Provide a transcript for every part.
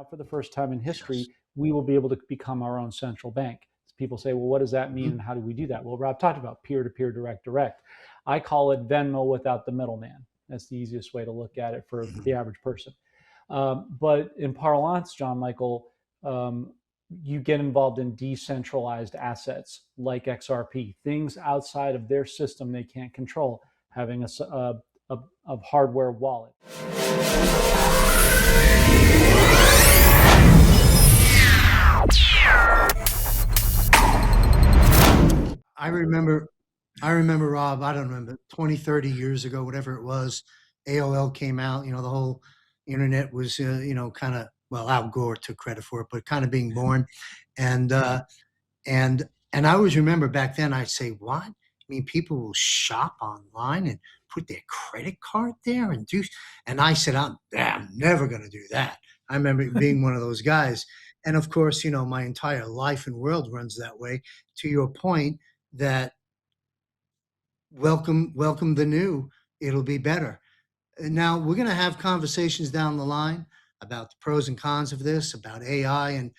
Now, for the first time in history, we will be able to become our own central bank. People say, well, what does that mean and how do we do that? Well, Rob talked about peer-to-peer, direct. I call it Venmo without the middleman. That's the easiest way to look at it for the average person. But in parlance, John Michael, you get involved in decentralized assets like XRP, things outside of their system they can't control, having a hardware wallet. I remember, Rob, I don't remember, 20, 30 years ago, whatever it was, AOL came out, the whole internet was, kind of, well, Al Gore took credit for it, but kind of being born. And I always remember back then I'd say, what? I mean, people will shop online and put their credit card there and I said, I'm never going to do that. I remember being one of those guys. And of course, my entire life and world runs that way. To your point, that welcome the new, it'll be better. Now we're going to have conversations down the line about the pros and cons of this, about AI, and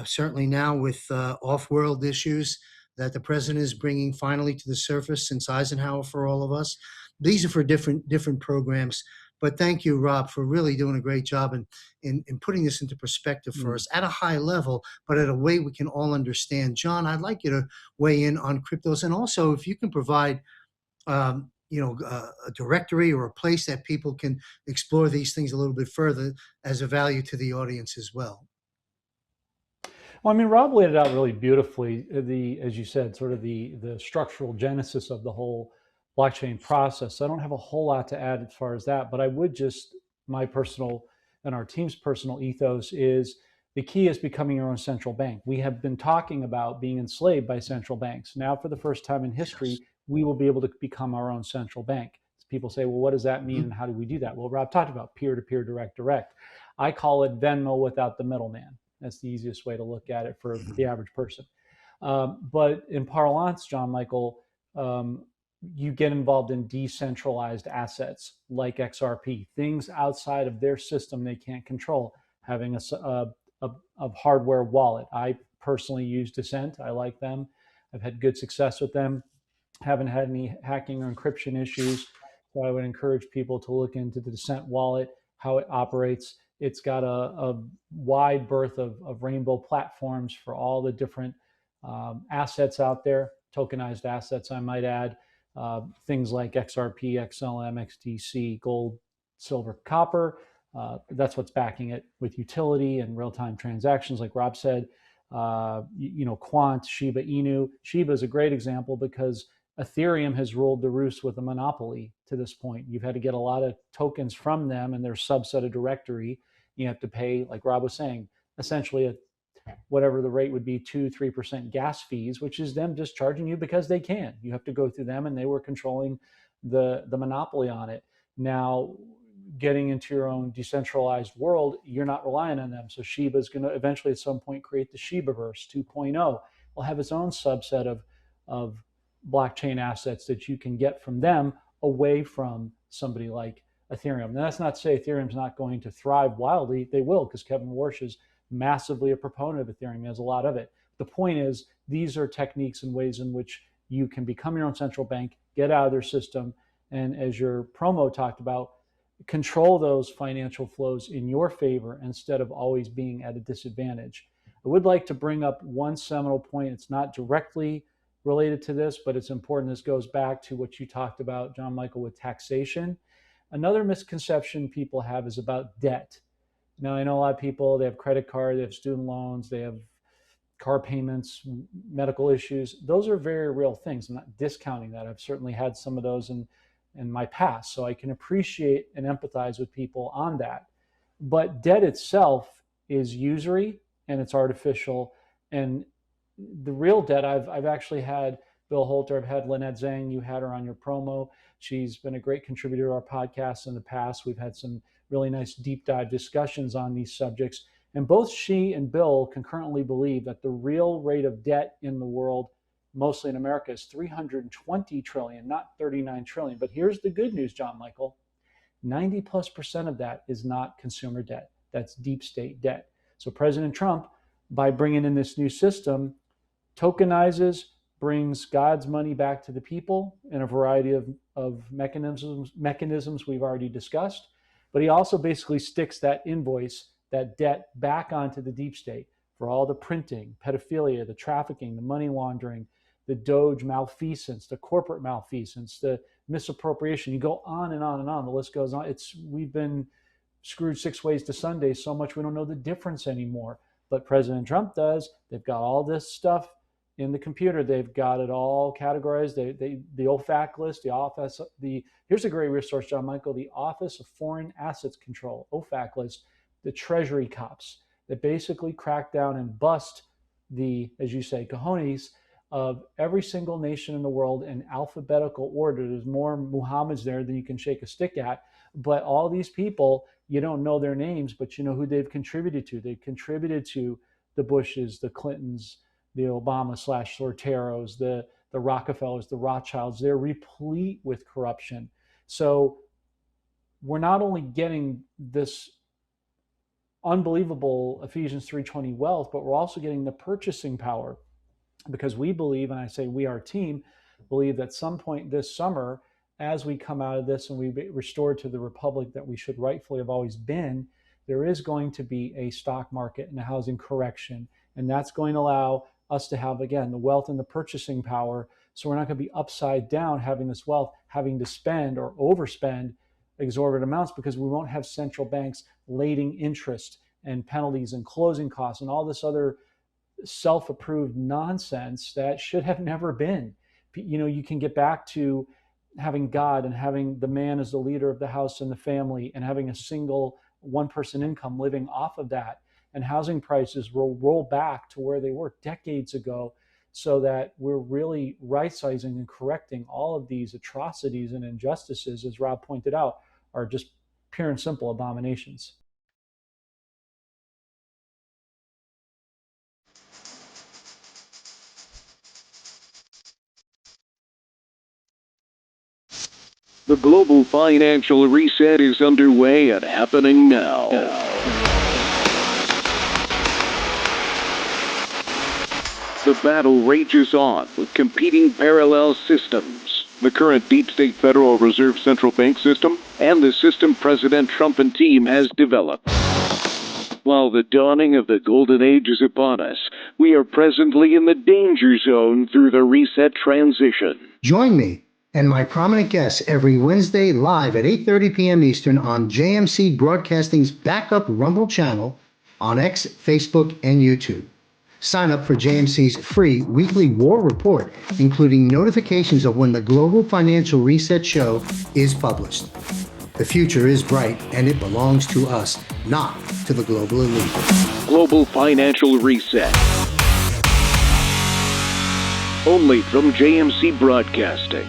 certainly now with off-world issues that the president is bringing finally to the surface since Eisenhower for all of us. These are for different programs. But thank you, Rob, for really doing a great job in putting this into perspective for us at a high level, but at a way we can all understand. John, I'd like you to weigh in on cryptos. And also, if you can provide, a directory or a place that people can explore these things a little bit further as a value to the audience as well. Well, I mean, Rob laid it out really beautifully, as you said, sort of the structural genesis of the whole blockchain process. I don't have a whole lot to add as far as that, but I would just, my personal and our team's personal ethos is the key is becoming your own central bank. We have been talking about being enslaved by central banks. Now, for the first time in history, we will be able to become our own central bank. People say, well, what does that mean and how do we do that? Well, Rob talked about peer-to-peer, direct. I call it Venmo without the middleman. That's the easiest way to look at it for the average person. But in parlance, John Michael, you get involved in decentralized assets like XRP, things outside of their system they can't control, having a hardware wallet. I personally use Decent. I like them. I've had good success with them. Haven't had any hacking or encryption issues. So I would encourage people to look into the Decent wallet, how it operates. It's got a wide berth of rainbow platforms for all the different assets out there, tokenized assets, I might add. Things like XRP, XLM, XTC, gold, silver, copper. That's what's backing it with utility and real-time transactions, like Rob said. Quant, Shiba Inu. Shiba is a great example because Ethereum has ruled the roost with a monopoly to this point. You've had to get a lot of tokens from them and their subset of directory. You have to pay, like Rob was saying, essentially whatever the rate would be, 2-3% gas fees, which is them just charging you because they can. You have to go through them, and they were controlling the monopoly on it. Now, getting into your own decentralized world, you're not relying on them. So Shiba is going to eventually at some point create the Shibaverse 2.0. Will have its own subset of blockchain assets that you can get from them away from somebody like Ethereum. Now, that's not to say Ethereum's not going to thrive wildly. They will, because Kevin Warsh is massively a proponent of Ethereum. He has a lot of it. The point is, these are techniques and ways in which you can become your own central bank, get out of their system, and as your promo talked about, control those financial flows in your favor instead of always being at a disadvantage. I would like to bring up one seminal point. It's not directly related to this, but it's important. This goes back to what you talked about, John Michael, with taxation. Another misconception people have is about debt. Now, I know a lot of people, they have credit card, they have student loans, they have car payments, medical issues. Those are very real things. I'm not discounting that. I've certainly had some of those in my past, so I can appreciate and empathize with people on that. But debt itself is usury and it's artificial. And the real debt, I've actually had Bill Holter, I've had Lynette Zhang, you had her on your promo. She's been a great contributor to our podcast in the past. We've had some really nice deep dive discussions on these subjects. And both she and Bill concurrently believe that the real rate of debt in the world, mostly in America, is 320 trillion, not 39 trillion. But here's the good news, John Michael. 90+% of that is not consumer debt. That's deep state debt. So President Trump, by bringing in this new system, tokenizes, brings God's money back to the people in a variety of mechanisms we've already discussed. But he also basically sticks that invoice, that debt, back onto the deep state for all the printing, pedophilia, the trafficking, the money laundering, the DOGE malfeasance, the corporate malfeasance, the misappropriation. You go on and on and on. The list goes on. We've been screwed 6 ways to Sunday so much we don't know the difference anymore. But President Trump does. They've got all this stuff in the computer. They've got it all categorized. The OFAC list, here's a great resource, John Michael, the Office of Foreign Assets Control, OFAC list, the Treasury cops that basically crack down and bust the, as you say, cojones of every single nation in the world in alphabetical order. There's more Muhammads there than you can shake a stick at. But all these people, you don't know their names, but you know who they've contributed to. They've contributed to the Bushes, the Clintons, the Obama/Sorteros, the Rockefellers, the Rothschilds. They're replete with corruption. So we're not only getting this unbelievable Ephesians 3:20 wealth, but we're also getting the purchasing power, because we believe, and I say we, our team, believe that some point this summer, as we come out of this and we be restored to the republic that we should rightfully have always been, there is going to be a stock market and a housing correction. And that's going to allow us to have, again, the wealth and the purchasing power. So we're not going to be upside down having this wealth, having to spend or overspend exorbitant amounts, because we won't have central banks lading interest and penalties and closing costs and all this other self-approved nonsense that should have never been. You know, you can get back to having God and having the man as the leader of the house and the family, and having a single one-person income living off of that. And housing prices will roll back to where they were decades ago, so that we're really right-sizing and correcting all of these atrocities and injustices, as Rob pointed out, are just pure and simple abominations. The global financial reset is underway and happening now. The battle rages on with competing parallel systems. The current deep state Federal Reserve Central Bank system and the system President Trump and team has developed. While the dawning of the golden age is upon us, we are presently in the danger zone through the reset transition. Join me and my prominent guests every Wednesday live at 8:30 p.m. Eastern on JMC Broadcasting's backup Rumble channel on X, Facebook, and YouTube. Sign up for JMC's free weekly war report, including notifications of when the Global Financial Reset Show is published. The future is bright, and it belongs to us, not to the global elite. Global Financial Reset. Only from JMC Broadcasting.